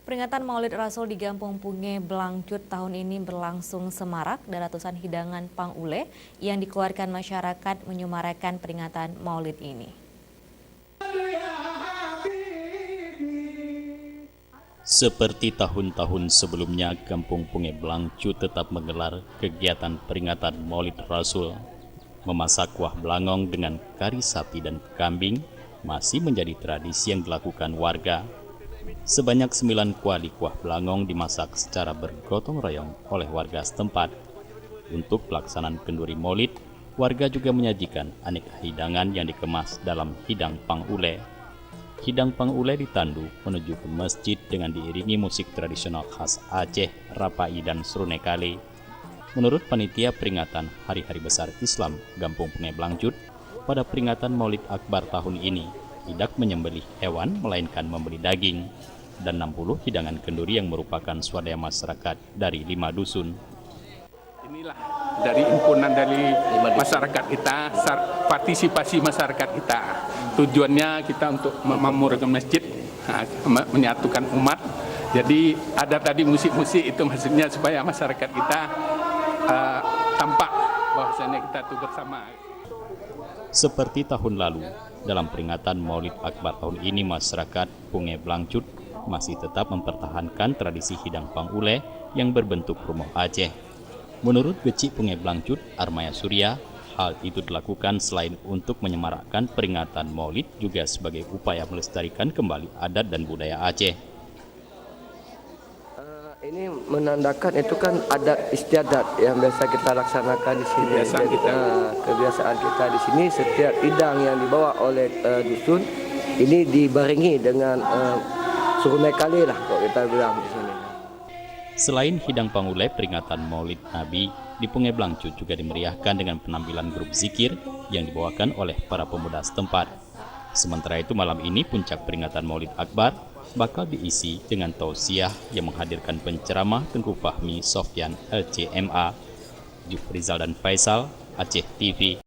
Peringatan Maulid Rasul di Gampung Punge Blangcut tahun ini berlangsung semarak dan ratusan hidangan pangule yang dikeluarkan masyarakat menyemarakan peringatan Maulid ini. Seperti tahun-tahun sebelumnya, Kampung Punge Blangcut tetap menggelar kegiatan peringatan Maulid Rasul. Memasak kuah belangong dengan kari sapi dan kambing masih menjadi tradisi yang dilakukan warga. Sebanyak 9 kuali kuah belangong dimasak secara bergotong royong oleh warga setempat. Untuk pelaksanaan kenduri Maulid, warga juga menyajikan aneka hidangan yang dikemas dalam hidang pangule. Hidang pangule ditandu menuju ke masjid dengan diiringi musik tradisional khas Aceh, Rapai, dan Srunekale. Menurut panitia peringatan Hari-Hari Besar Islam Gampung Punge Blangcut, pada peringatan Maulid Akbar tahun ini, tidak menyembelih hewan melainkan membeli daging, dan 60 hidangan kenduri yang merupakan swadaya masyarakat dari 5 dusun. Inilah dari himpunan dari masyarakat kita, partisipasi masyarakat kita. Tujuannya kita untuk memakmurkan masjid, menyatukan umat. Jadi ada tadi musik-musik itu maksudnya supaya masyarakat kita tampak bahwasanya kita itu bersama. Seperti tahun lalu, dalam peringatan Maulid Akbar tahun ini masyarakat Punge Blangcut masih tetap mempertahankan tradisi hidang pangule yang berbentuk rumah Aceh. Menurut Geci Punge Blangcut, Armaya Surya, hal itu dilakukan selain untuk menyemarakkan peringatan Maulid juga sebagai upaya melestarikan kembali adat dan budaya Aceh. Ini menandakan itu kan adat istiadat yang biasa kita laksanakan di sini. Kebiasaan kita di sini, setiap hidang yang dibawa oleh dusun ini dibarengi dengan Srunekale lah kalau kita bilang di sini. Selain hidang pangule, peringatan Maulid Nabi di Punge Blangcut juga dimeriahkan dengan penampilan grup zikir yang dibawakan oleh para pemuda setempat. Sementara itu malam ini puncak peringatan Maulid Akbar bakal diisi dengan tausiah yang menghadirkan penceramah Tengku Fahmi Sofyan LCMA, Jufrizal dan Faisal, Aceh TV.